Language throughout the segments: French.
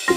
Hey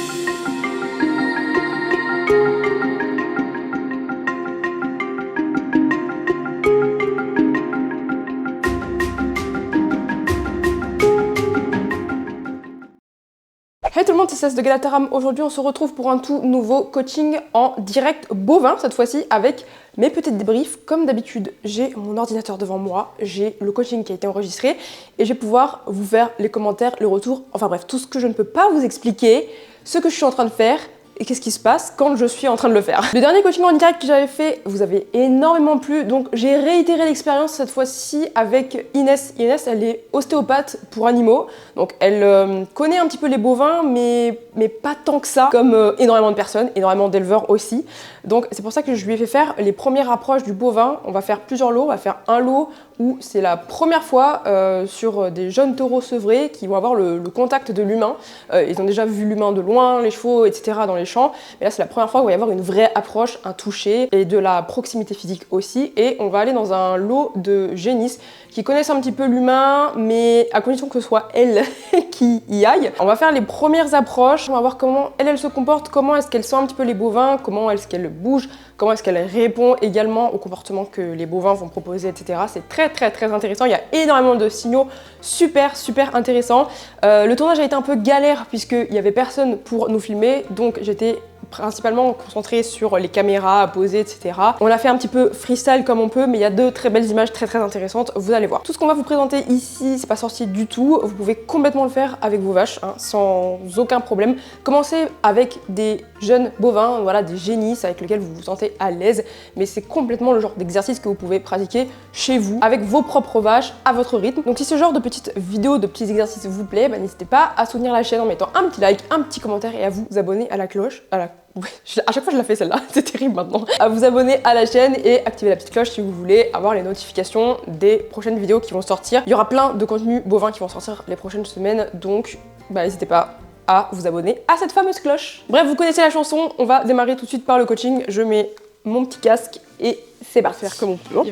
tout le monde, c'est Cess de Galataram. Aujourd'hui, on se retrouve pour un tout nouveau coaching en direct bovin, cette fois-ci avec mes petites débriefs. Comme d'habitude, j'ai mon ordinateur devant moi, j'ai le coaching qui a été enregistré et je vais pouvoir vous faire les commentaires, le retour, enfin bref, tout ce que je ne peux pas vous expliquer, ce que je suis en train de faire et qu'est-ce qui se passe quand je suis en train de le faire. Le dernier coaching en direct que j'avais fait vous avez énormément plu, donc j'ai réitéré l'expérience cette fois-ci avec Inès. Inès, elle est ostéopathe pour animaux, donc elle connaît un petit peu les bovins, mais pas tant que ça, comme énormément de personnes, énormément d'éleveurs aussi. Donc c'est pour ça que je lui ai fait faire les premières approches du bovin. On va faire plusieurs lots, on va faire un lot où c'est la première fois sur des jeunes taureaux sevrés qui vont avoir le contact de l'humain. Ils ont déjà vu l'humain de loin, les chevaux, etc. dans les champs. Mais là, c'est la première fois où il va y avoir une vraie approche, un toucher et de la proximité physique aussi. Et on va aller dans un lot de génisses qui connaissent un petit peu l'humain, mais à condition que ce soit elle qui y aille. On va faire les premières approches, on va voir comment elle se comporte, comment est-ce qu'elle sent un petit peu les bovins, comment est-ce qu'elle bouge, comment est-ce qu'elle répond également au comportement que les bovins vont proposer, etc. C'est très intéressant, il y a énormément de signaux super intéressants. Le tournage a été un peu galère puisqu'il n'y avait personne pour nous filmer, donc j'étais principalement concentré sur les caméras à poser, etc. On l'a fait un petit peu freestyle comme on peut, mais il y a de très belles images très intéressantes, vous allez voir. Tout ce qu'on va vous présenter ici, c'est pas sorcier du tout, vous pouvez complètement le faire avec vos vaches, hein, sans aucun problème. Commencez avec des jeunes bovins, voilà, des génisses avec lesquels vous vous sentez à l'aise, mais c'est complètement le genre d'exercice que vous pouvez pratiquer chez vous, avec vos propres vaches, à votre rythme. Donc si ce genre de petites vidéos, de petits exercices vous plaît, n'hésitez pas à soutenir la chaîne en mettant un petit like, un petit commentaire et à vous abonner à la cloche, à chaque fois je la fais celle-là, c'est terrible maintenant. À vous abonner à la chaîne et activer la petite cloche si vous voulez avoir les notifications des prochaines vidéos qui vont sortir. Il y aura plein de contenus bovins qui vont sortir les prochaines semaines, donc n'hésitez pas à vous abonner à cette fameuse cloche. Bref, vous connaissez la chanson, on va démarrer tout de suite par le coaching. Je mets mon petit casque et c'est parti, faire comme on peut.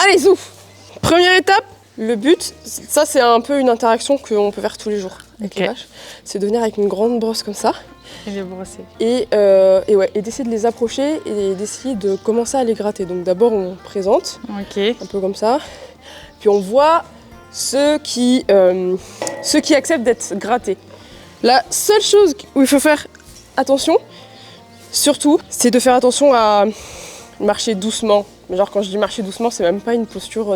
Allez, zouf! Première étape, le but, ça c'est un peu une interaction qu'on peut faire tous les jours avec les vaches, c'est de venir avec une grande brosse comme ça. Et les brosser. Et d'essayer de les approcher et d'essayer de commencer à les gratter. Donc d'abord on présente, un peu comme ça, puis on voit ceux qui acceptent d'être grattés. La seule chose où il faut faire attention, surtout, c'est de faire attention à marcher doucement. Mais genre quand je dis marcher doucement, c'est même pas une posture,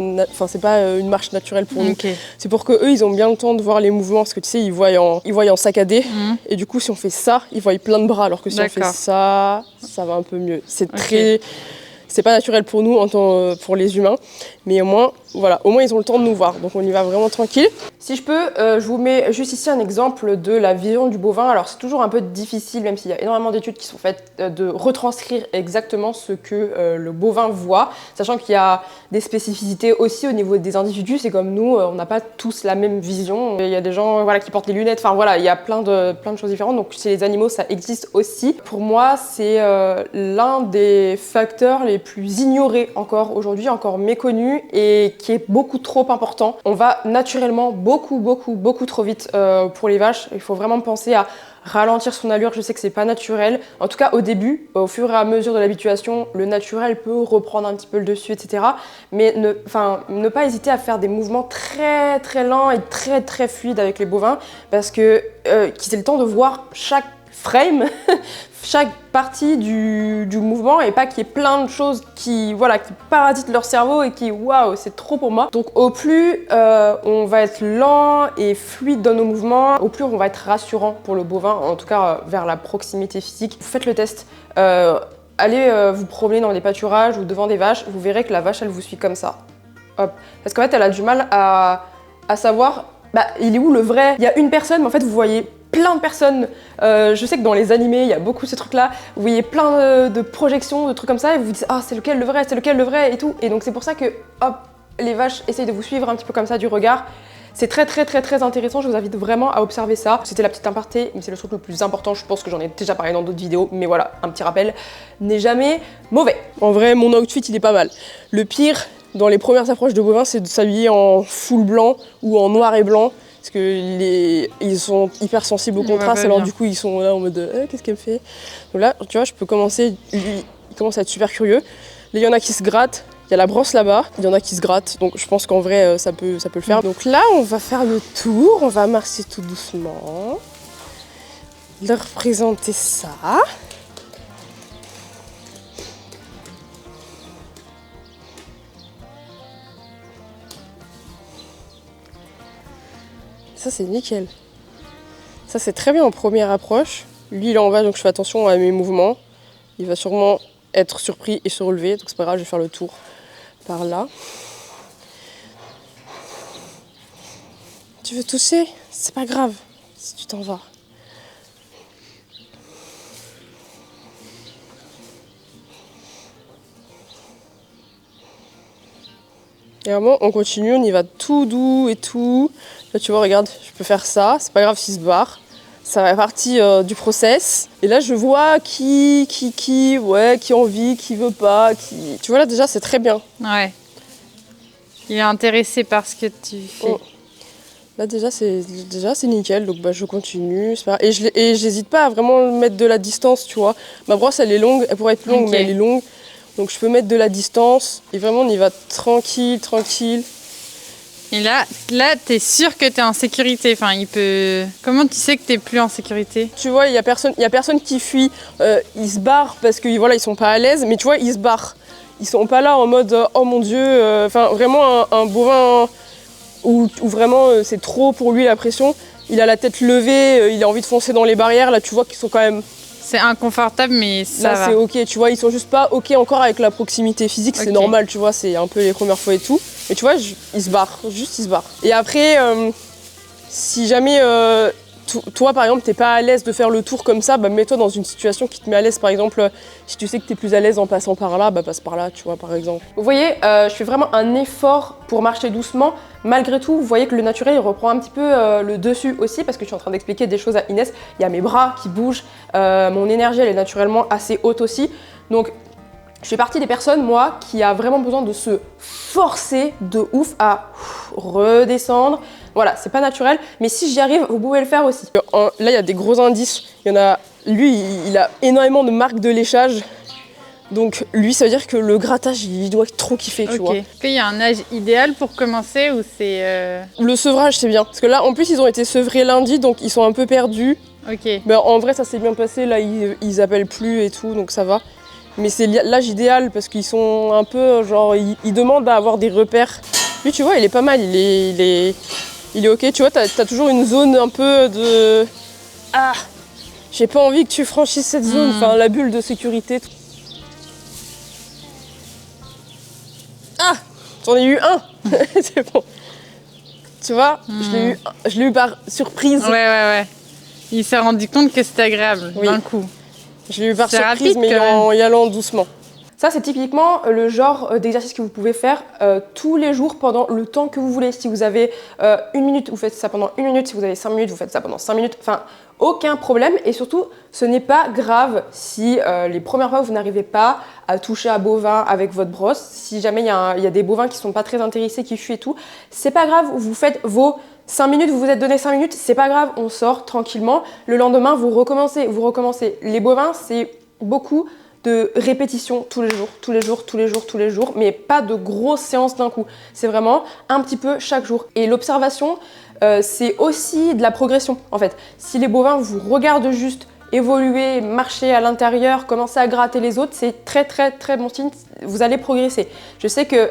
c'est pas une marche naturelle pour nous. C'est pour que eux, ils ont bien le temps de voir les mouvements, parce que tu sais, ils voient en saccadé. Et du coup, si on fait ça, ils voient plein de bras, alors que si on fait ça, ça va un peu mieux. C'est pas naturel pour nous pour les humains, mais au moins ils ont le temps de nous voir, donc on y va vraiment tranquille. Si je peux, je vous mets juste ici un exemple de la vision du bovin. Alors c'est toujours un peu difficile, même s'il y a énormément d'études qui sont faites, de retranscrire exactement ce que le bovin voit, sachant qu'il y a des spécificités aussi au niveau des individus. C'est comme nous, on n'a pas tous la même vision. Il y a des gens qui portent les lunettes, il y a plein de choses différentes, donc chez les animaux ça existe aussi. Pour moi, c'est l'un des facteurs les plus ignorés encore aujourd'hui, encore méconnus, et qui est beaucoup trop important. On va naturellement beaucoup trop vite pour les vaches. Il faut vraiment penser à ralentir son allure. Je sais que c'est pas naturel. En tout cas au début, au fur et à mesure de l'habituation, le naturel peut reprendre un petit peu le dessus, etc. Mais ne pas hésiter à faire des mouvements très lents et très fluides avec les bovins, parce que qu'ils aient le temps de voir chaque frame, chaque partie du mouvement, et pas qu'il y ait plein de choses qui parasitent leur cerveau et qui, waouh, c'est trop pour moi. Donc au plus on va être lent et fluide dans nos mouvements, au plus on va être rassurant pour le bovin, en tout cas vers la proximité physique. Vous faites le test, allez vous promener dans des pâturages ou devant des vaches, vous verrez que la vache elle vous suit comme ça. Hop. Parce qu'en fait elle a du mal à savoir, il est où le vrai? Il y a une personne, mais en fait vous voyez plein de personnes. Je sais que dans les animés, il y a beaucoup ce truc-là. Vous voyez plein de projections, de trucs comme ça, et vous vous dites ah, c'est lequel le vrai et tout. Et donc c'est pour ça que hop, les vaches essayent de vous suivre un petit peu comme ça du regard. C'est très intéressant, je vous invite vraiment à observer ça. C'était la petite aparté, mais c'est le truc le plus important, je pense que j'en ai déjà parlé dans d'autres vidéos, mais voilà, un petit rappel, n'est jamais mauvais. En vrai, mon outfit, il est pas mal. Le pire, dans les premières approches de bovins, c'est de s'habiller en full blanc ou en noir et blanc. parce que ils sont hyper sensibles au contraste, alors du coup ils sont là en mode qu'est-ce qu'elle me fait. Donc là, tu vois, je peux commencer, lui, il commence à être super curieux. Là, il y en a qui se grattent, il y a la brosse là-bas, il y en a qui se grattent, donc je pense qu'en vrai ça peut le faire. Donc là, on va faire le tour, on va marcher tout doucement, leur présenter ça. Ça c'est nickel. Ça c'est très bien en première approche. Lui il est en bas donc je fais attention à mes mouvements. Il va sûrement être surpris et se relever, donc c'est pas grave, je vais faire le tour par là. Tu veux toucher? C'est pas grave si tu t'en vas. Et vraiment, on continue, on y va tout doux et tout. Là, tu vois, regarde, je peux faire ça. C'est pas grave s'il se barre. Ça fait partie du process. Et là, je vois qui a envie, qui veut pas, qui... Tu vois, là, déjà, c'est très bien. Ouais. Il est intéressé par ce que tu fais. Oh. Là, déjà, c'est nickel. Donc, je continue. Et j'hésite pas à vraiment mettre de la distance, tu vois. Ma brosse, elle est longue. Elle pourrait être plus longue, mais elle est longue. Donc je peux mettre de la distance et vraiment on y va tranquille. Et là t'es sûr que t'es en sécurité. Enfin, Comment tu sais que t'es plus en sécurité? Tu vois, il y a personne qui fuit. Ils se barrent parce que voilà, ils sont pas à l'aise. Mais tu vois, ils se barrent. Ils sont pas là en mode oh mon Dieu. Enfin, vraiment un bovin où vraiment c'est trop pour lui la pression. Il a la tête levée, il a envie de foncer dans les barrières. Là, tu vois qu'ils sont quand même. C'est inconfortable, mais ça va. Là, c'est ok, tu vois, ils sont juste pas ok encore avec la proximité physique, c'est normal, tu vois, c'est un peu les premières fois et tout. Mais tu vois, ils se barrent, juste ils se barrent. Et après, si jamais toi, par exemple, t'es pas à l'aise de faire le tour comme ça, mets-toi dans une situation qui te met à l'aise. Par exemple, si tu sais que t'es plus à l'aise en passant par là, passe par là, tu vois, par exemple. Vous voyez, je fais vraiment un effort pour marcher doucement. Malgré tout, vous voyez que le naturel, il reprend un petit peu le dessus aussi, parce que je suis en train d'expliquer des choses à Inès. Il y a mes bras qui bougent, mon énergie, elle est naturellement assez haute aussi. Donc, je fais partie des personnes, moi, qui a vraiment besoin de se forcer de ouf à redescendre. Voilà, c'est pas naturel, mais si j'y arrive, vous pouvez le faire aussi. Là, il y a des gros indices. Il y en a, lui, il a énormément de marques de léchage. Donc lui, ça veut dire que le grattage, il doit trop kiffer, tu vois. Est-ce qu'il y a un âge idéal pour commencer ou c'est... Le sevrage, c'est bien. Parce que là, en plus, ils ont été sevrés lundi, donc ils sont un peu perdus. Mais en vrai, ça s'est bien passé. Là, ils appellent plus et tout, donc ça va. Mais c'est l'âge idéal parce qu'ils sont un peu, genre, ils demandent à avoir des repères. Lui, tu vois, il est pas mal, il est ok. Tu vois, t'as toujours une zone un peu de... Ah, j'ai pas envie que tu franchisses cette zone, enfin, la bulle de sécurité. Ah, j'en ai eu un. C'est bon. Tu vois, je l'ai eu par surprise. Ouais. Il s'est rendu compte que c'était agréable d'un coup. Je l'ai eu par surprise, rapide, mais en y allant doucement. Ça, c'est typiquement le genre d'exercice que vous pouvez faire tous les jours pendant le temps que vous voulez. Si vous avez 1 minute, vous faites ça pendant 1 minute. Si vous avez 5 minutes, vous faites ça pendant 5 minutes. Enfin, aucun problème. Et surtout, ce n'est pas grave si les premières fois, vous n'arrivez pas à toucher à bovin avec votre brosse. Si jamais il y a des bovins qui ne sont pas très intéressés, qui fuient et tout, c'est pas grave. Vous faites vos 5 minutes, vous vous êtes donné 5 minutes, c'est pas grave, on sort tranquillement. Le lendemain, vous recommencez. Les bovins, c'est beaucoup de répétitions tous les jours, mais pas de grosses séances d'un coup. C'est vraiment un petit peu chaque jour. Et l'observation, c'est aussi de la progression, en fait. Si les bovins vous regardent juste évoluer, marcher à l'intérieur, commencer à gratter les autres, c'est très bon signe, vous allez progresser. Je sais que,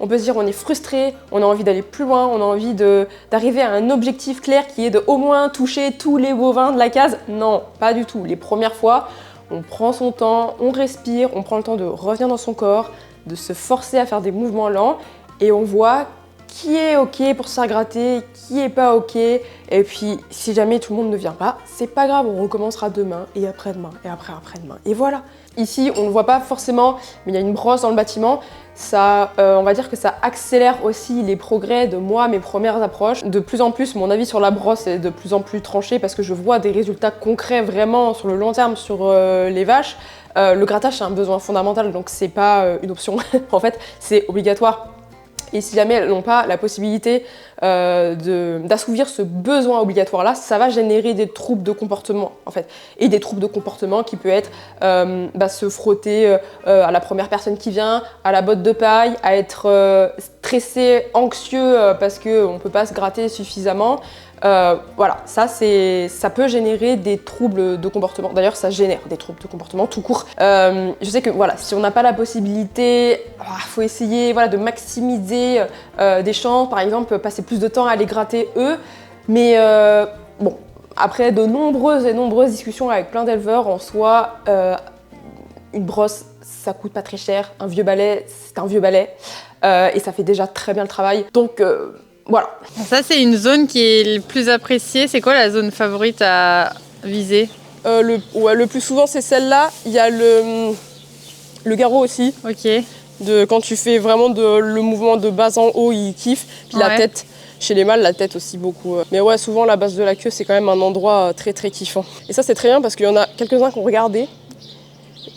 on peut se dire on est frustré, on a envie d'aller plus loin, on a envie d'arriver à un objectif clair qui est de au moins toucher tous les bovins de la case. Non, pas du tout. Les premières fois, on prend son temps, on respire, on prend le temps de revenir dans son corps, de se forcer à faire des mouvements lents et on voit qui est ok pour se faire gratter, qui est pas ok. Et puis, si jamais tout le monde ne vient pas, c'est pas grave, on recommencera demain et après-demain et après-demain. Et voilà. Ici, on ne le voit pas forcément, mais il y a une brosse dans le bâtiment. Ça, on va dire que ça accélère aussi les progrès de moi, mes premières approches. De plus en plus, mon avis sur la brosse est de plus en plus tranché parce que je vois des résultats concrets vraiment sur le long terme sur les vaches. Le grattage, c'est un besoin fondamental, donc c'est pas une option. En fait, c'est obligatoire. Et si jamais elles n'ont pas la possibilité d'assouvir ce besoin obligatoire-là, ça va générer des troubles de comportement, en fait. Et des troubles de comportement qui peut être se frotter à la première personne qui vient, à la botte de paille, à être stressé, anxieux parce qu'on ne peut pas se gratter suffisamment. Voilà, ça peut générer des troubles de comportement. D'ailleurs, ça génère des troubles de comportement tout court. Je sais que voilà, si on n'a pas la possibilité, faut essayer de maximiser des chances. Par exemple, passer plus de temps à les gratter eux. Mais bon, après de nombreuses discussions avec plein d'éleveurs, en soi, une brosse, ça coûte pas très cher. Un vieux balai, c'est un vieux balai. Et ça fait déjà très bien le travail. Donc voilà. Ça, c'est une zone qui est le plus appréciée. C'est quoi la zone favorite à viser? Le plus souvent, c'est celle-là. Il y a le garrot aussi. Ok. Quand tu fais vraiment le mouvement de bas en haut, il kiffe. Puis la tête, chez les mâles, la tête aussi beaucoup. Mais ouais, souvent, la base de la queue, c'est quand même un endroit très très kiffant. Et ça, c'est très bien parce qu'il y en a quelques-uns qui ont regardé.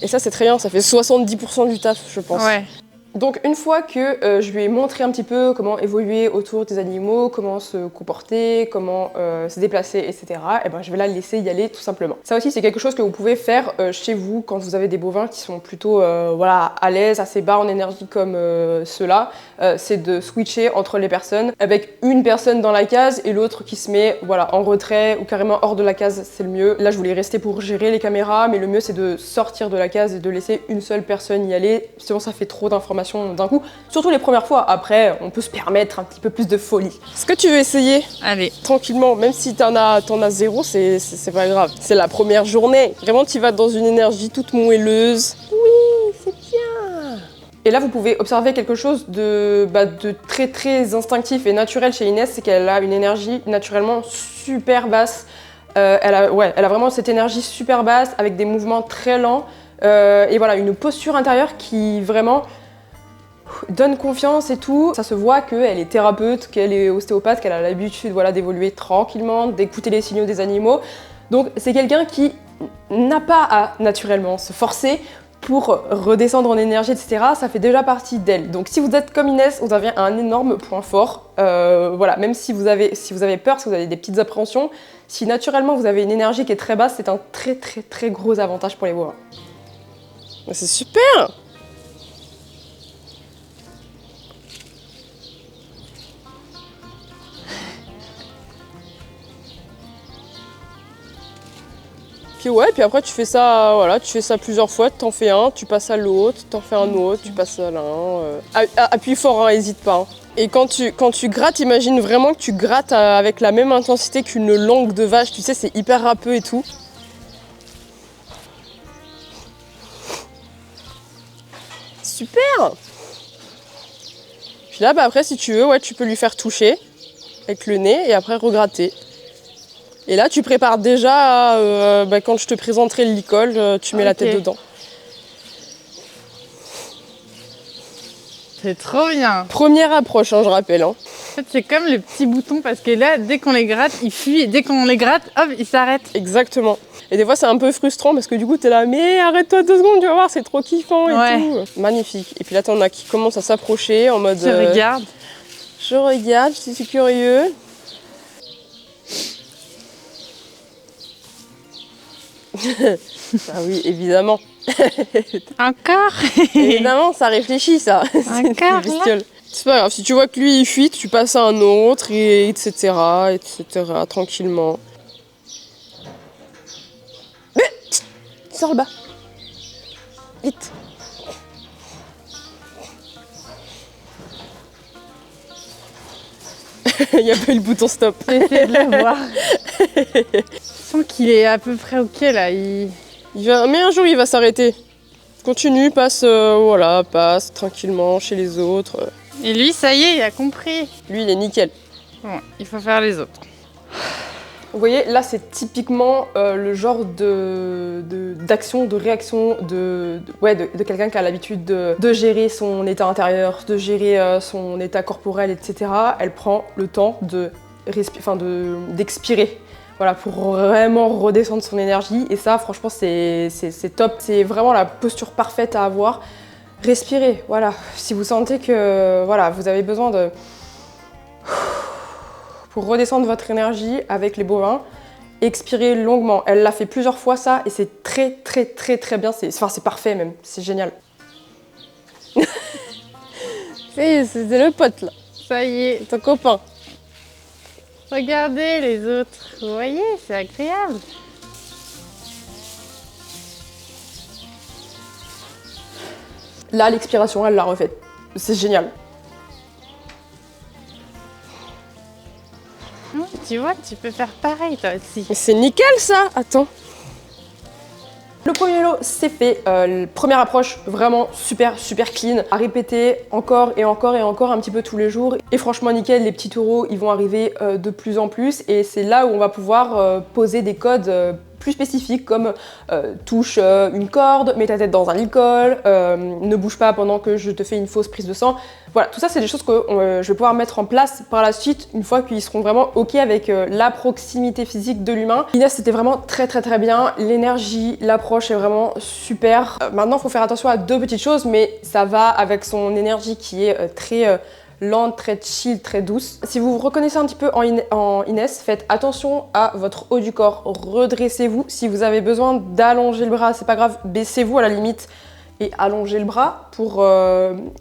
Et ça, c'est très bien. Ça fait 70% du taf, je pense. Ouais. Donc une fois que je lui ai montré un petit peu comment évoluer autour des animaux, comment se comporter, comment se déplacer, etc., et ben, je vais la laisser y aller tout simplement. Ça aussi c'est quelque chose que vous pouvez faire chez vous quand vous avez des bovins qui sont plutôt à l'aise, assez bas en énergie comme ceux-là. C'est de switcher entre les personnes avec une personne dans la case et l'autre qui se met en retrait ou carrément hors de la case, c'est le mieux. Là je voulais rester pour gérer les caméras, mais le mieux c'est de sortir de la case et de laisser une seule personne y aller, sinon ça fait trop d'informations d'un coup, surtout les premières fois. Après, on peut se permettre un petit peu plus de folie. Est-ce que tu veux essayer? Allez. Tranquillement, même si t'en as zéro, c'est pas grave. C'est la première journée. Vraiment, tu vas dans une énergie toute moelleuse. Oui, c'est bien. Et là, vous pouvez observer quelque chose de très très instinctif et naturel chez Inès, c'est qu'elle a une énergie naturellement super basse. Elle a vraiment cette énergie super basse avec des mouvements très lents et voilà, une posture intérieure qui vraiment donne confiance et tout. Ça se voit qu'elle est thérapeute, qu'elle est ostéopathe, qu'elle a l'habitude d'évoluer tranquillement, d'écouter les signaux des animaux. Donc c'est quelqu'un qui n'a pas à naturellement se forcer pour redescendre en énergie, etc. Ça fait déjà partie d'elle. Donc si vous êtes comme Inès, vous avez un énorme point fort. Même si vous avez peur, si vous avez des petites appréhensions, si naturellement vous avez une énergie qui est très basse, c'est un très très très gros avantage pour les bovins. C'est super! Puis après tu fais ça, plusieurs fois, t'en fais un, tu passes à l'autre, t'en fais un autre, tu passes à l'un. Appuie fort, hésite pas. Et quand tu grattes, imagine vraiment que tu grattes avec la même intensité qu'une langue de vache, tu sais, c'est hyper râpeux et tout. Super! Puis là, après, si tu veux, tu peux lui faire toucher avec le nez et après regratter. Et là, tu prépares déjà, quand je te présenterai le licol, tu mets la tête dedans. C'est trop bien. Première approche, je rappelle. En fait, c'est comme le petit bouton parce que là, dès qu'on les gratte, ils fuient. Et dès qu'on les gratte, hop, ils s'arrêtent. Exactement. Et des fois, c'est un peu frustrant parce que du coup, t'es là, mais arrête-toi 2 secondes, tu vas voir, c'est trop kiffant et tout. Magnifique. Et puis là, t'en as qui commencent à s'approcher en mode... regarde. Je regarde, je suis curieux. Ah oui, évidemment. Encore. Évidemment, ça réfléchit, ça. Encore. C'est pas grave, si tu vois que lui il fuit, tu passes à un autre, et etc. Tranquillement. Mais sors le bas. Vite. Il n'y a pas eu le bouton stop. J'essaie de le voir. Je sens qu'il est à peu près ok là. Mais un jour il va s'arrêter. Continue, passe tranquillement chez les autres. Et lui, ça y est, il a compris. Lui, il est nickel. Bon, il faut faire les autres. Vous voyez, là, c'est typiquement le genre d'action, de réaction de quelqu'un qui a l'habitude de gérer son état intérieur, de gérer son état corporel, etc. Elle prend le temps d'expirer. Voilà, pour vraiment redescendre son énergie. Et ça, franchement, c'est top. C'est vraiment la posture parfaite à avoir. Respirez, voilà. Si vous sentez que voilà, vous avez besoin de... Pour redescendre votre énergie avec les bovins, expirez longuement. Elle l'a fait plusieurs fois ça et c'est très bien. C'est parfait même, c'est génial. C'est le pote là. Ça y est. Ton copain. Regardez les autres. Vous voyez, c'est agréable. Là, l'expiration, elle l'a refaite. C'est génial. Tu vois, tu peux faire pareil toi aussi. C'est nickel ça. Attends. Le premier lot, c'est fait. Première approche, vraiment super clean. À répéter encore et encore un petit peu tous les jours. Et franchement, nickel, les petits taureaux, ils vont arriver de plus en plus. Et c'est là où on va pouvoir poser des codes plus spécifiques comme touche une corde, mets ta tête dans un licol, ne bouge pas pendant que je te fais une fausse prise de sang. Voilà, tout ça c'est des choses que je vais pouvoir mettre en place par la suite une fois qu'ils seront vraiment ok avec la proximité physique de l'humain. Inès, c'était vraiment très bien, l'énergie, l'approche est vraiment super. Maintenant il faut faire attention à deux petites choses, mais ça va avec son énergie qui est très lente, très chill, très douce. Si vous vous reconnaissez un petit peu en Inès, faites attention à votre haut du corps, redressez-vous. Si vous avez besoin d'allonger le bras, c'est pas grave, baissez-vous à la limite et allongez le bras pour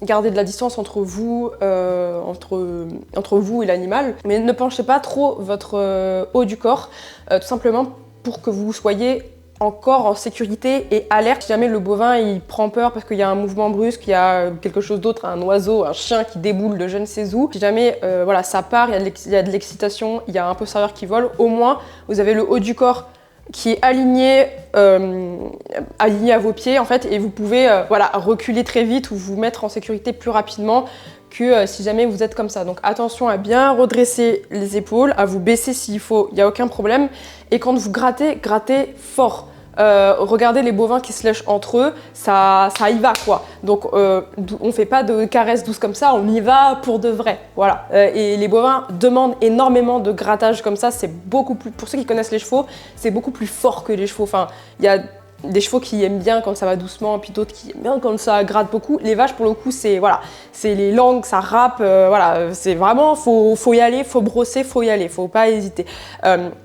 garder de la distance entre vous, entre vous et l'animal. Mais ne penchez pas trop votre haut du corps, tout simplement pour que vous soyez encore en sécurité et alerte. Si jamais le bovin il prend peur parce qu'il y a un mouvement brusque, il y a quelque chose d'autre, un oiseau, un chien qui déboule de je ne sais où, si jamais voilà, ça part, il y a de l'excitation, il y a un postérieur qui vole, au moins vous avez le haut du corps qui est aligné à vos pieds en fait, et vous pouvez voilà, reculer très vite ou vous mettre en sécurité plus rapidement que si jamais vous êtes comme ça. Donc attention à bien redresser les épaules, à vous baisser s'il faut, il n'y a aucun problème. Et quand vous grattez, grattez fort. Regardez les bovins qui se lèchent entre eux, ça y va quoi. Donc on fait pas de caresses douces comme ça, on y va pour de vrai. Voilà. Et les bovins demandent énormément de grattage comme ça, c'est beaucoup plus, pour ceux qui connaissent les chevaux, c'est beaucoup plus fort que les chevaux. Enfin, il y a des chevaux qui aiment bien quand ça va doucement, puis d'autres qui aiment bien quand ça gratte beaucoup. Les vaches, pour le coup, c'est voilà, c'est les langues, ça râpe, voilà, c'est vraiment, faut y aller, faut brosser, faut y aller, faut pas hésiter.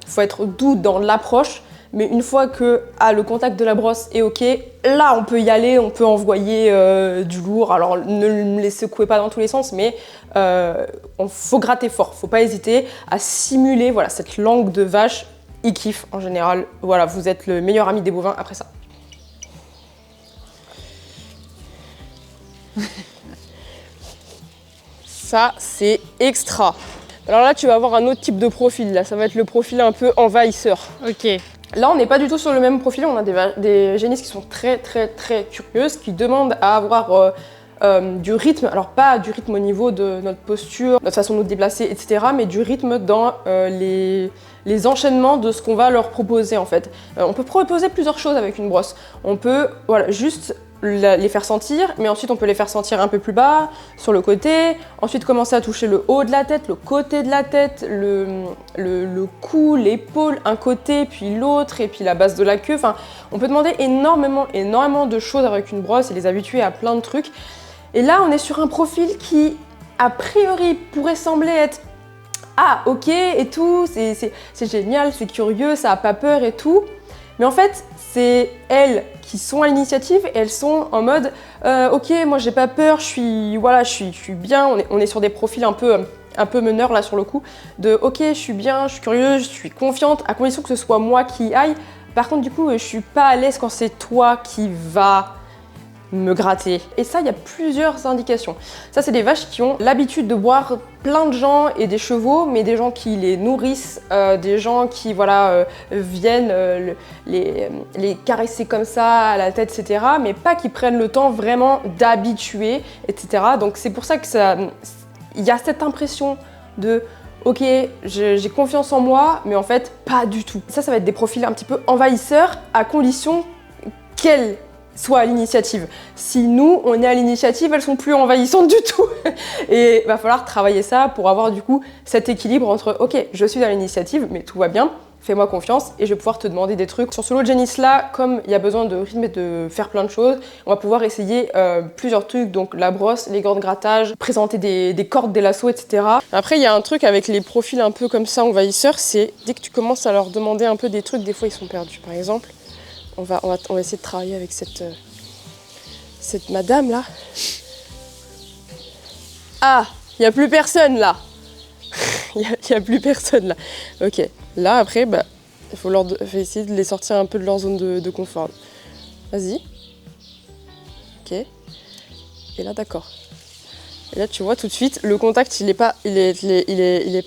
Faut être doux dans l'approche, mais une fois que le contact de la brosse est ok, là on peut y aller, on peut envoyer du lourd. Alors ne les secouez pas dans tous les sens, mais faut gratter fort, faut pas hésiter à simuler voilà, cette langue de vache. Ils kiffent en général. Voilà, vous êtes le meilleur ami des bovins après ça. Ça, c'est extra. Alors là, tu vas avoir un autre type de profil. Là, ça va être le profil un peu envahisseur. Ok. Là, on n'est pas du tout sur le même profil. On a des génisses qui sont très curieuses, qui demandent à avoir du rythme. Alors pas du rythme au niveau de notre posture, notre façon de nous déplacer, etc. Mais du rythme dans les enchaînements de ce qu'on va leur proposer en fait. On peut proposer plusieurs choses avec une brosse. On peut voilà, juste les faire sentir, mais ensuite on peut les faire sentir un peu plus bas, sur le côté, ensuite commencer à toucher le haut de la tête, le côté de la tête, le cou, l'épaule, un côté, puis l'autre, et puis la base de la queue. Enfin, on peut demander énormément de choses avec une brosse et les habituer à plein de trucs. Et là, on est sur un profil qui, a priori, pourrait sembler être ah ok et tout, c'est génial, c'est curieux, ça a pas peur et tout. Mais en fait, c'est elles qui sont à l'initiative et elles sont en mode ok, moi j'ai pas peur, je suis bien. On est sur des profils un peu meneurs là sur le coup. De ok, je suis bien, je suis curieuse, je suis confiante, à condition que ce soit moi qui y aille. Par contre, du coup, je suis pas à l'aise quand c'est toi qui vas me gratter. Et ça, il y a plusieurs indications. Ça, c'est des vaches qui ont l'habitude de boire plein de gens et des chevaux, mais des gens qui les nourrissent, des gens qui voilà, viennent les caresser comme ça à la tête, etc. Mais pas qui prennent le temps vraiment d'habituer, etc. Donc c'est pour ça que il y a cette impression de ok, j'ai confiance en moi, mais en fait, pas du tout. Ça va être des profils un petit peu envahisseurs, à condition qu'elles soient à l'initiative. Si nous, on est à l'initiative, elles sont plus envahissantes du tout. Et il va falloir travailler ça pour avoir du coup cet équilibre entre ok, je suis à l'initiative, mais tout va bien, fais-moi confiance et je vais pouvoir te demander des trucs. Sur ce lot de génisses là, comme il y a besoin de rythme et de faire plein de choses, on va pouvoir essayer plusieurs trucs, donc la brosse, les gants de grattage, présenter des cordes, des lassos, etc. Après il y a un truc avec les profils un peu comme ça envahisseurs, c'est dès que tu commences à leur demander un peu des trucs, des fois ils sont perdus. Par exemple, on va essayer de travailler avec cette madame là. Ah, il n'y a plus personne là. Il n'y a plus personne là. Ok, là après, il faut essayer de les sortir un peu de leur zone de confort. Vas-y. Ok. Et là, d'accord. Et là, tu vois tout de suite, le contact, il est pas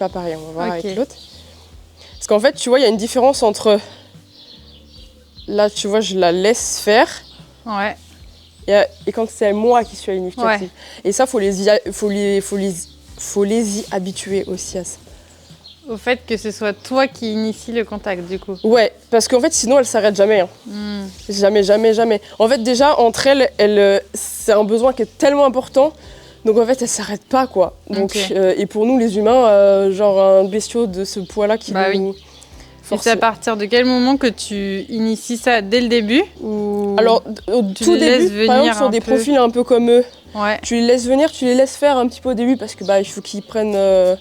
pareil. On va voir avec l'autre. Parce qu'en fait, tu vois, il y a une différence entre... Là, tu vois, je la laisse faire. Ouais. Et quand c'est moi qui suis à l'initiative. Ouais. Et ça, faut les y habituer aussi à ça. Au fait que ce soit toi qui initie le contact, du coup. Ouais, parce qu'en fait, sinon, elle s'arrête jamais. Hein. Jamais, jamais, jamais. En fait, déjà, entre elles, c'est un besoin qui est tellement important. Donc, en fait, elle s'arrête pas, quoi. Donc, et pour nous, les humains, genre un bestiau de ce poids-là qui nous... Et c'est à partir de quel moment que tu inities ça dès le début ou Alors, au tout début, par exemple, sur des profils un peu comme eux, tu les laisses venir, tu les laisses faire un petit peu au début parce que il faut qu'ils prennent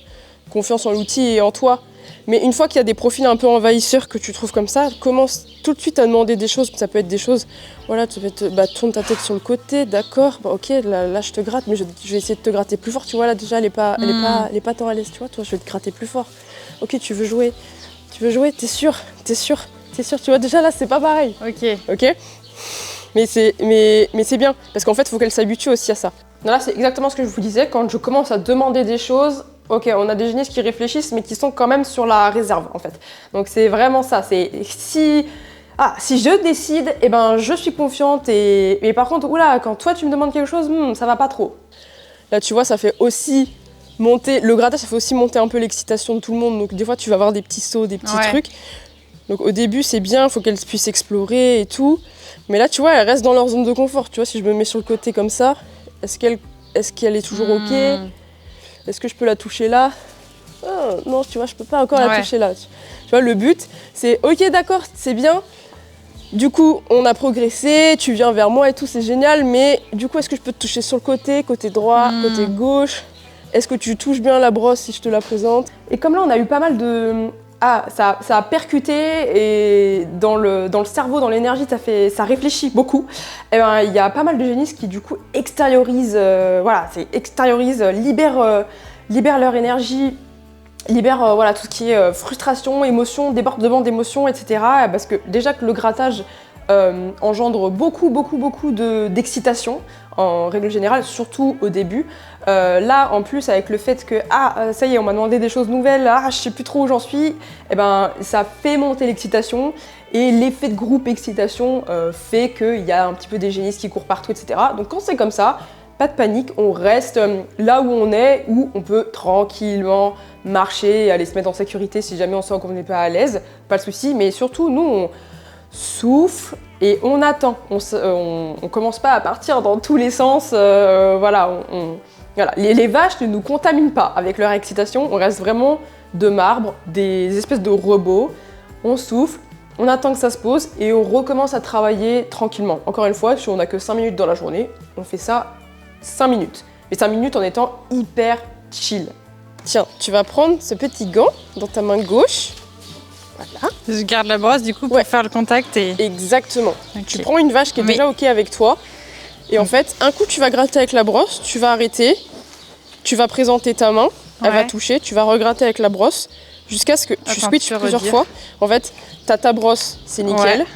confiance en l'outil et en toi. Mais une fois qu'il y a des profils un peu envahisseurs que tu trouves comme ça, commence tout de suite à demander des choses. Ça peut être des choses, voilà, tu peux tourne ta tête sur le côté, d'accord, ok, là je te gratte, mais je vais essayer de te gratter plus fort. Tu vois, là déjà, elle est pas tant à l'aise, tu vois, toi, je vais te gratter plus fort. Ok, tu veux jouer, t'es sûr, tu vois, déjà là, c'est pas pareil. Ok. Mais c'est bien, parce qu'en fait, il faut qu'elle s'habitue aussi à ça. Là, c'est exactement ce que je vous disais, quand je commence à demander des choses, ok, on a des génisses qui réfléchissent, mais qui sont quand même sur la réserve, en fait. Donc, c'est vraiment ça, c'est si je décide, je suis confiante, mais par contre, quand toi, tu me demandes quelque chose, ça va pas trop. Là, tu vois, ça fait aussi monter, le grattage, ça fait aussi monter un peu l'excitation de tout le monde, donc des fois, tu vas avoir des petits sauts, des petits trucs. Donc, au début, c'est bien, il faut qu'elles puissent explorer et tout. Mais là, tu vois, elles restent dans leur zone de confort. Tu vois, si je me mets sur le côté comme ça, est-ce qu'elle est toujours OK? Est-ce que je peux la toucher là? Oh, non, tu vois, je peux pas encore la toucher là. Tu vois, le but, c'est OK, d'accord, c'est bien. Du coup, on a progressé, tu viens vers moi et tout, c'est génial. Mais du coup, est-ce que je peux te toucher sur le côté droit, côté gauche? Est-ce que tu touches bien la brosse si je te la présente? Et comme là, on a eu pas mal de... ça a percuté et dans le cerveau, dans l'énergie, ça réfléchit beaucoup. Et il y a pas mal de génisses qui du coup extériorisent, libèrent leur énergie, libèrent tout ce qui est frustration, émotion, débordement d'émotions, etc. Parce que déjà que le grattage engendre beaucoup d'excitation en règle générale, surtout au début. Là, en plus, avec le fait que ça y est, on m'a demandé des choses nouvelles, je sais plus trop où j'en suis, ça fait monter l'excitation et l'effet de groupe excitation fait qu'il y a un petit peu des génisses qui courent partout, etc. Donc quand c'est comme ça, pas de panique, on reste là où on est, où on peut tranquillement marcher et aller se mettre en sécurité si jamais on sent qu'on n'est pas à l'aise, pas de souci, mais surtout, nous, on souffle et on attend. On commence pas à partir dans tous les sens. Les vaches ne nous contaminent pas avec leur excitation. On reste vraiment de marbre, des espèces de robots. On souffle, on attend que ça se pose et on recommence à travailler tranquillement. Encore une fois, si on n'a que 5 minutes dans la journée, on fait ça 5 minutes. Mais 5 minutes en étant hyper chill. Tiens, tu vas prendre ce petit gant dans ta main gauche. Voilà. Je garde la brosse du coup pour faire le contact et... Exactement. Okay. Tu prends une vache qui est déjà OK avec toi et en fait, un coup tu vas gratter avec la brosse, tu vas arrêter, tu vas présenter ta main, elle va toucher, tu vas regratter avec la brosse jusqu'à ce que tu switches plusieurs fois. En fait, t'as ta brosse, c'est nickel. Ouais.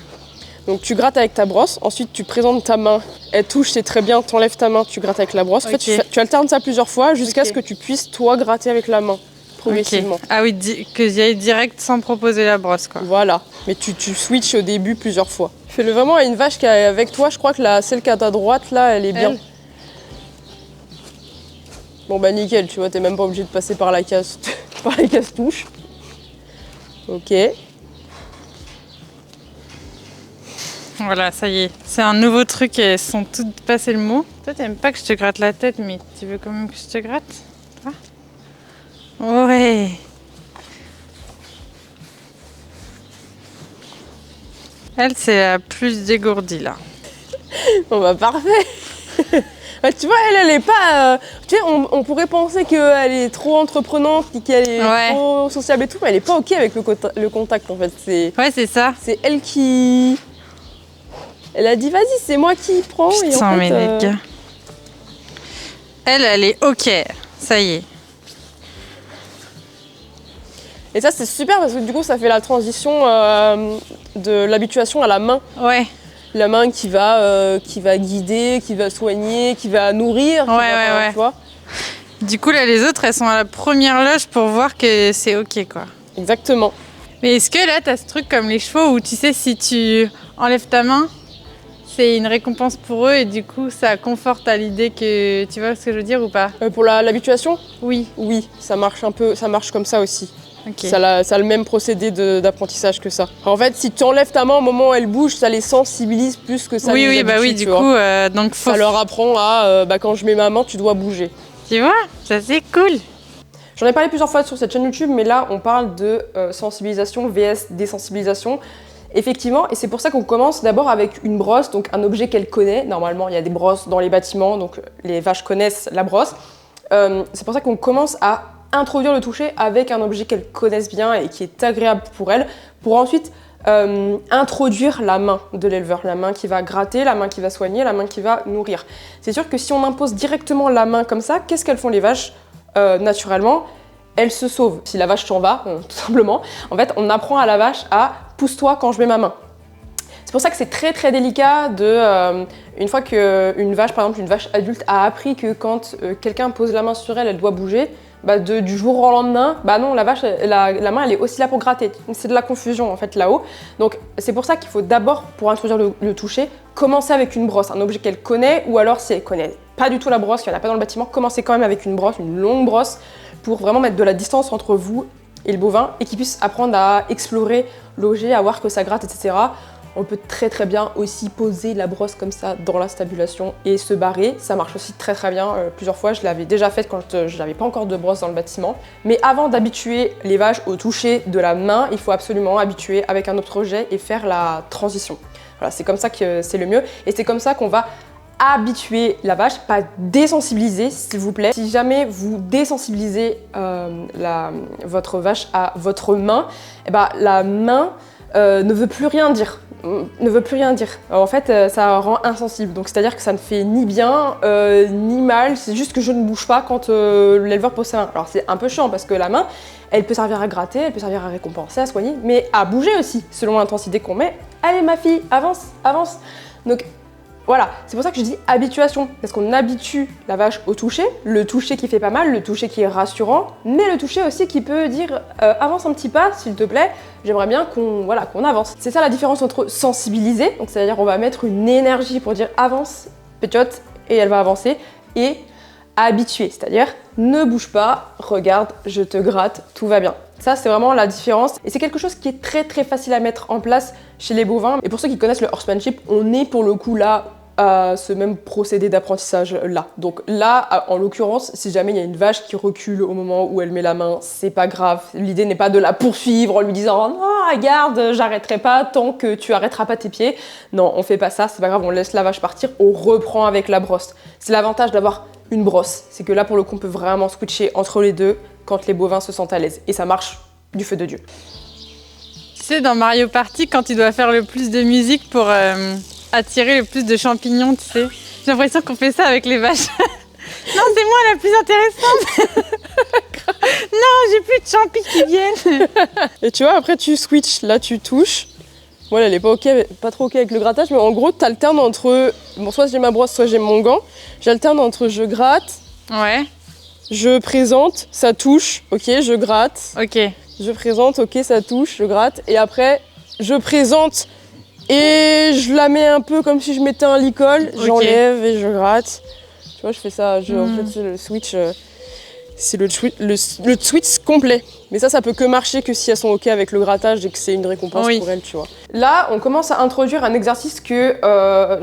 Donc tu grattes avec ta brosse, ensuite tu présentes ta main, elle touche, c'est très bien, t'enlèves ta main, tu grattes avec la brosse. En fait, tu alternes ça plusieurs fois jusqu'à ce que tu puisses toi gratter avec la main. Progressivement. Ah oui, que j'y aille direct sans proposer la brosse, quoi. Voilà, mais tu switches au début plusieurs fois. Fais-le vraiment à une vache qui est avec toi, je crois que celle qui est à ta droite, là, elle est bien. Bon bah nickel, tu vois, t'es même pas obligé de passer par la case touche. Ok. Voilà, ça y est, c'est un nouveau truc et elles sont toutes passées le mot. Toi, t'aimes pas que je te gratte la tête, mais tu veux quand même que je te gratte? Ouais. Elle, c'est la plus dégourdie, là. Bon bah parfait. Bah, tu vois, elle est pas... tu sais, on pourrait penser qu'elle est trop entreprenante, qu'elle est trop sociable et tout, mais elle est pas OK avec le contact, en fait. Ouais, c'est ça. C'est elle qui... Elle a dit, vas-y, c'est moi qui prends. Putain, et en fait, mais les gars. Elle est OK. Ça y est. Et ça, c'est super parce que du coup, ça fait la transition de l'habituation à la main. Ouais. La main qui va guider, qui va soigner, qui va nourrir. Ouais. Tu vois. Du coup, là, les autres, elles sont à la première loge pour voir que c'est OK, quoi. Exactement. Mais est-ce que là, t'as ce truc comme les chevaux où tu sais, si tu enlèves ta main, c'est une récompense pour eux et du coup, ça conforte à l'idée que... Tu vois ce que je veux dire ou pas? Pour l'habituation? Oui. Oui, ça marche comme ça aussi. Okay. Ça a le même procédé d'apprentissage que ça. En fait, si tu enlèves ta main au moment où elle bouge, ça les sensibilise plus que ça les habitue. Oui, du coup, donc ça leur apprend à, quand je mets ma main, tu dois bouger. Tu vois, ça c'est cool. J'en ai parlé plusieurs fois sur cette chaîne YouTube, mais là, on parle de sensibilisation vs désensibilisation. Effectivement, et c'est pour ça qu'on commence d'abord avec une brosse, donc un objet qu'elle connaît. Normalement, il y a des brosses dans les bâtiments, donc les vaches connaissent la brosse. C'est pour ça qu'on commence à introduire le toucher avec un objet qu'elles connaissent bien et qui est agréable pour elles, pour ensuite introduire la main de l'éleveur, la main qui va gratter, la main qui va soigner, la main qui va nourrir. C'est sûr que si on impose directement la main comme ça, qu'est-ce qu'elles font les vaches naturellement? Elles se sauvent. Si la vache s'en va, tout simplement, en fait, on apprend à la vache à « pousse-toi quand je mets ma main ». C'est pour ça que c'est très très délicat une fois qu'une vache, par exemple une vache adulte, a appris que quand quelqu'un pose la main sur elle, elle doit bouger, du jour au lendemain, non, la vache, la main, elle est aussi là pour gratter. C'est de la confusion en fait là-haut. Donc c'est pour ça qu'il faut d'abord, pour introduire le toucher, commencer avec une brosse, un objet qu'elle connaît, ou alors si elle connaît pas du tout la brosse, qu'il n'y en a pas dans le bâtiment, commencez quand même avec une brosse, une longue brosse, pour vraiment mettre de la distance entre vous et le bovin, et qu'il puisse apprendre à explorer l'objet, à voir que ça gratte, etc. On peut très très bien aussi poser la brosse comme ça dans la stabulation et se barrer. Ça marche aussi très très bien. Plusieurs fois, je l'avais déjà fait quand je n'avais pas encore de brosse dans le bâtiment. Mais avant d'habituer les vaches au toucher de la main, il faut absolument habituer avec un autre objet et faire la transition. Voilà, c'est comme ça que c'est le mieux. Et c'est comme ça qu'on va habituer la vache, pas désensibiliser s'il vous plaît. Si jamais vous désensibilisez votre vache à votre main, la main ne veut plus rien dire. Alors, en fait, ça rend insensible. Donc, c'est-à-dire que ça ne fait ni bien ni mal. C'est juste que je ne bouge pas quand l'éleveur pose sa main. Alors, c'est un peu chiant parce que la main, elle peut servir à gratter, elle peut servir à récompenser, à soigner, mais à bouger aussi, selon l'intensité qu'on met. Allez, ma fille, avance, avance. Donc, voilà, c'est pour ça que je dis habituation, parce qu'on habitue la vache au toucher, le toucher qui fait pas mal, le toucher qui est rassurant, mais le toucher aussi qui peut dire avance un petit pas, s'il te plaît, j'aimerais bien qu'on avance. C'est ça la différence entre sensibiliser, donc c'est-à-dire on va mettre une énergie pour dire avance, petite, et elle va avancer, et habituer, c'est-à-dire ne bouge pas, regarde, je te gratte, tout va bien. Ça, c'est vraiment la différence. Et c'est quelque chose qui est très très facile à mettre en place chez les bovins. Et pour ceux qui connaissent le horsemanship, on est pour le coup là à ce même procédé d'apprentissage là. Donc là, en l'occurrence, si jamais il y a une vache qui recule au moment où elle met la main, c'est pas grave. L'idée n'est pas de la poursuivre en lui disant « Non, regarde, j'arrêterai pas tant que tu arrêteras pas tes pieds ». Non, on fait pas ça, c'est pas grave, on laisse la vache partir, on reprend avec la brosse. C'est l'avantage d'avoir une brosse, c'est que là pour le coup on peut vraiment switcher entre les deux quand les bovins se sentent à l'aise et ça marche du feu de Dieu. Tu sais, dans Mario Party, quand il doit faire le plus de musique pour attirer le plus de champignons, tu sais, j'ai l'impression qu'on fait ça avec les vaches. Non, c'est moi la plus intéressante. Non, j'ai plus de champis qui viennent. Et tu vois, après tu switches, là tu touches. Moi, elle est pas trop ok avec le grattage, mais en gros, t'alternes entre... Bon, soit j'ai ma brosse, soit j'ai mon gant. J'alterne entre je gratte, ouais, je présente, ça touche, ok, je gratte. Ok. Je présente, ok, ça touche, je gratte. Et après, je présente et je la mets un peu comme si je mettais un licol. Okay. J'enlève et je gratte. Tu vois, je fais ça. En fait, c'est le switch... C'est le switch complet. Mais ça peut que marcher que si elles sont ok avec le grattage et que c'est une récompense pour elles, tu vois. Là, on commence à introduire un exercice que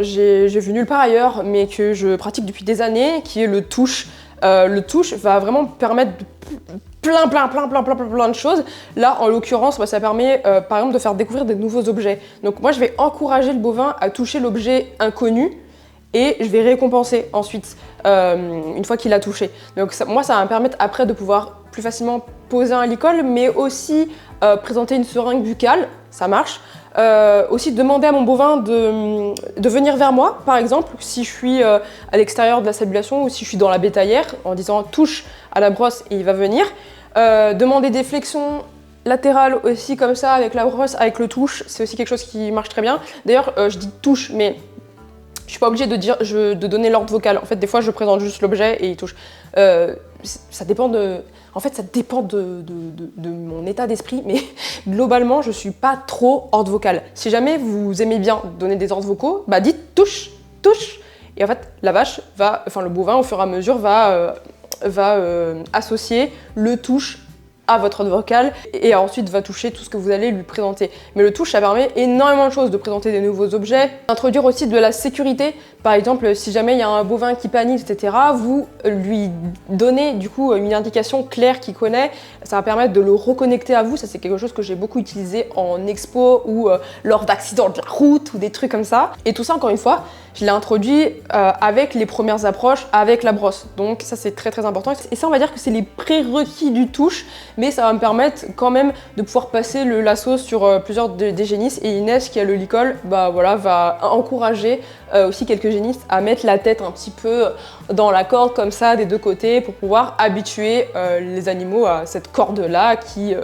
j'ai vu nulle part ailleurs, mais que je pratique depuis des années, qui est le touche. Le touche va vraiment permettre de plein de choses. Là, en l'occurrence, ça permet par exemple de faire découvrir des nouveaux objets. Donc moi, je vais encourager le bovin à toucher l'objet inconnu et je vais récompenser ensuite, une fois qu'il a touché. Donc ça va me permettre après de pouvoir plus facilement poser un licol, mais aussi présenter une seringue buccale, ça marche. Aussi demander à mon bovin de venir vers moi, par exemple, si je suis à l'extérieur de la stabulation ou si je suis dans la bétaillère, en disant touche à la brosse et il va venir. Demander des flexions latérales aussi comme ça avec la brosse, avec le touche, c'est aussi quelque chose qui marche très bien. D'ailleurs, je dis touche, mais je suis pas obligée de donner l'ordre vocal. En fait, des fois, je présente juste l'objet et il touche. Ça dépend de mon état d'esprit, mais globalement, je suis pas trop ordre vocal. Si jamais vous aimez bien donner des ordres vocaux, bah dites touche, touche. Et en fait, le bovin, au fur et à mesure, va associer le touche à votre ordre vocal et ensuite va toucher tout ce que vous allez lui présenter. Mais le touche, ça permet énormément de choses, de présenter des nouveaux objets, d'introduire aussi de la sécurité. Par exemple, si jamais il y a un bovin qui panique, etc., vous lui donnez du coup une indication claire qu'il connaît, ça va permettre de le reconnecter à vous. Ça, c'est quelque chose que j'ai beaucoup utilisé en expo ou lors d'accidents de la route ou des trucs comme ça. Et tout ça, encore une fois, je l'ai introduit avec les premières approches, avec la brosse. Donc ça, c'est très très important. Et ça, on va dire que c'est les prérequis du touche, mais ça va me permettre quand même de pouvoir passer le lasso sur plusieurs des génisses. Et Inès, qui a le licol, va encourager aussi quelques génisses à mettre la tête un petit peu dans la corde comme ça des deux côtés pour pouvoir habituer les animaux à cette corde-là qui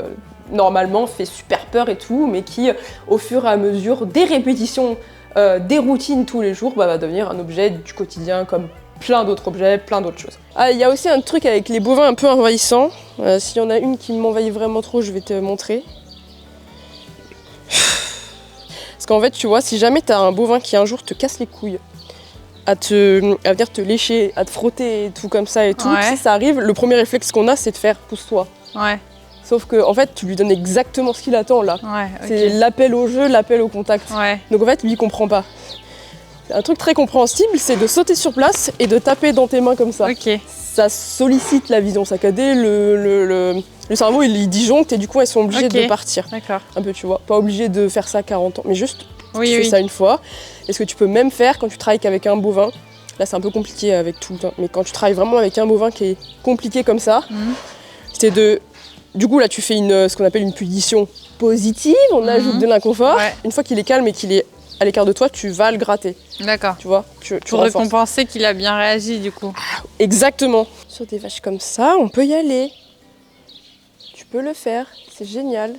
normalement fait super peur et tout, mais qui au fur et à mesure des répétitions, des routines tous les jours, va devenir un objet du quotidien comme plein d'autres objets, plein d'autres choses. Il y a aussi un truc avec les bovins un peu envahissants. S'il y en a une qui m'envahit vraiment trop, je vais te montrer. Parce qu'en fait, tu vois, si jamais tu as un bovin qui un jour te casse les couilles, à venir te lécher, à te frotter et tout comme ça et tout, si ça arrive, le premier réflexe qu'on a, c'est de faire pousse-toi. Ouais. Sauf que en fait, tu lui donnes exactement ce qu'il attend là. Ouais, c'est l'appel au jeu, l'appel au contact. Ouais. Donc en fait, lui, il comprend pas. Un truc très compréhensible, c'est de sauter sur place et de taper dans tes mains comme ça. Okay. Ça sollicite la vision saccadée, le cerveau il disjoncte et du coup elles sont obligées de partir. D'accord. Un peu, tu vois. Pas obligé de faire ça 40 ans, mais juste tu fais oui. ça une fois. Et ce que tu peux même faire quand tu travailles qu'avec un bovin, là c'est un peu compliqué avec tout, mais quand tu travailles vraiment avec un bovin qui est compliqué comme ça, c'est de... Du coup là tu fais ce qu'on appelle une punition positive, on ajoute de l'inconfort. Ouais. Une fois qu'il est calme et qu'il est à l'écart de toi, tu vas le gratter. D'accord. Tu vois, pour récompenser qu'il a bien réagi du coup. Exactement. Sur des vaches comme ça, on peut y aller. Tu peux le faire, c'est génial.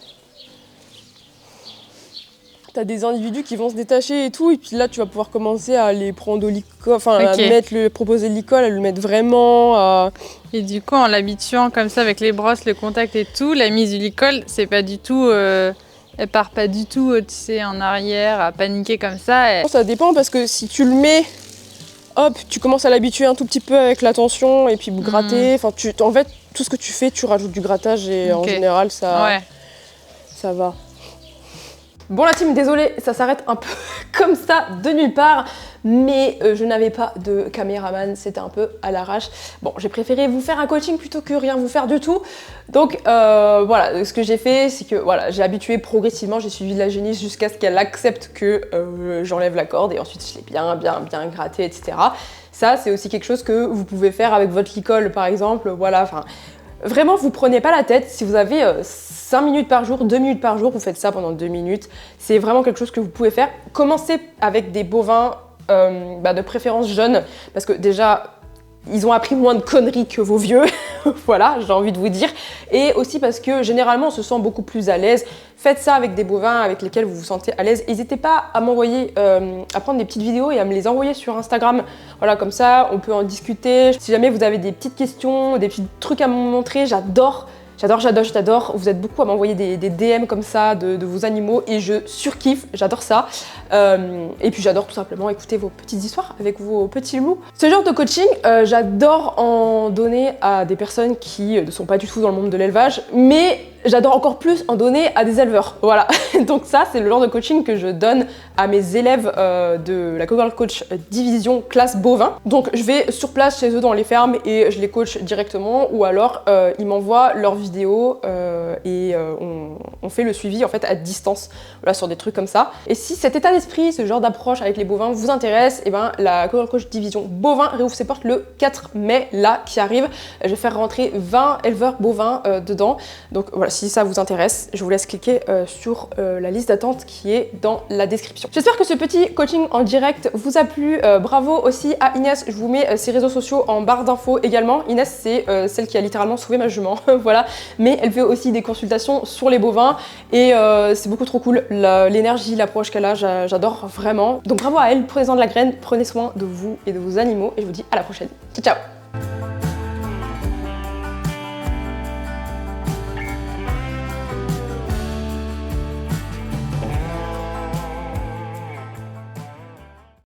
T'as des individus qui vont se détacher et tout, et puis là tu vas pouvoir commencer à les prendre au licol, à proposer le licol, à le mettre vraiment. Et du coup, en l'habituant comme ça avec les brosses, le contact et tout, la mise du licol, c'est pas du tout. Elle part pas du tout, tu sais, en arrière, à paniquer comme ça. Ça dépend parce que si tu le mets, hop, tu commences à l'habituer un tout petit peu avec la tension et puis gratter. En fait, tout ce que tu fais, tu rajoutes du grattage et en général, ça va. Bon la team, désolée, ça s'arrête un peu comme ça de nulle part, mais je n'avais pas de caméraman, c'était un peu à l'arrache. Bon, j'ai préféré vous faire un coaching plutôt que rien vous faire du tout. Donc voilà, ce que j'ai fait, c'est que voilà, j'ai habitué progressivement, j'ai suivi la génisse jusqu'à ce qu'elle accepte que j'enlève la corde et ensuite je l'ai bien gratté, etc. Ça, c'est aussi quelque chose que vous pouvez faire avec votre licol par exemple, voilà, enfin... Vraiment, vous prenez pas la tête. Si vous avez 5 minutes par jour, 2 minutes par jour, vous faites ça pendant 2 minutes. C'est vraiment quelque chose que vous pouvez faire. Commencez avec des bovins de préférence jeunes, parce que déjà, ils ont appris moins de conneries que vos vieux. Voilà, j'ai envie de vous dire. Et aussi parce que généralement, on se sent beaucoup plus à l'aise. Faites ça avec des bovins avec lesquels vous vous sentez à l'aise. N'hésitez pas à m'envoyer, à prendre des petites vidéos et à me les envoyer sur Instagram. Voilà, comme ça, on peut en discuter. Si jamais vous avez des petites questions, des petits trucs à me montrer, j'adore. Vous êtes beaucoup à m'envoyer des DM comme ça de vos animaux et je surkiffe, j'adore ça. Et puis j'adore tout simplement écouter vos petites histoires avec vos petits loups. Ce genre de coaching, j'adore en donner à des personnes qui ne sont pas du tout dans le monde de l'élevage, mais j'adore encore plus en donner à des éleveurs. Voilà, donc ça c'est le genre de coaching que je donne à mes élèves de la Cowgirl Coach division classe bovin. Donc je vais sur place chez eux dans les fermes et je les coach directement, ou alors ils m'envoient leurs vidéos et on fait le suivi en fait à distance, voilà, sur des trucs comme ça. Et si cet état d'esprit, ce genre d'approche avec les bovins vous intéresse, et ben la Cowgirl Coach division bovin réouvre ses portes le 4 mai là qui arrive. Je vais faire rentrer 20 éleveurs bovins dedans. Donc voilà, si ça vous intéresse, je vous laisse cliquer sur la liste d'attente qui est dans la description. J'espère que ce petit coaching en direct vous a plu. Bravo aussi à Inès, je vous mets ses réseaux sociaux en barre d'infos également. Inès, c'est celle qui a littéralement sauvé ma jument, voilà. Mais elle fait aussi des consultations sur les bovins et c'est beaucoup trop cool. L'énergie, l'approche qu'elle a, j'adore vraiment. Donc bravo à elle, prenez-en de la graine, prenez soin de vous et de vos animaux et je vous dis à la prochaine. Ciao ciao.